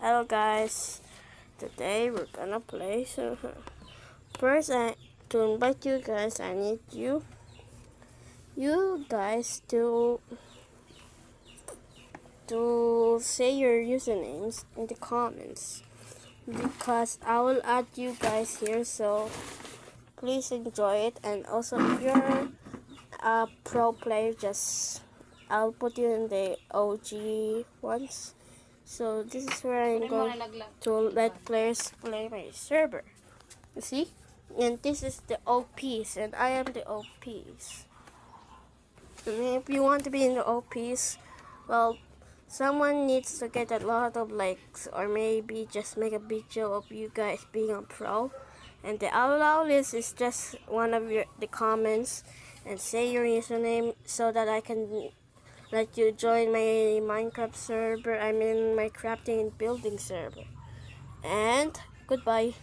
Hello guys, today we're gonna play some. First, to invite you guys, I need you guys to say your usernames in the comments because I will add you guys here. So please enjoy it, and also if you're a pro player, just I'll put you in the OG ones. So this is where I'm going to let players play my server. You see? And this is the OPs, and I am the OPs. And if you want to be in the OPs, well, someone needs to get a lot of likes, or maybe just make a video of you guys being a pro. And the allow list is just one of the comments, and say your username so that I can let you join my Minecraft server. I'm in my crafting and building server. And goodbye.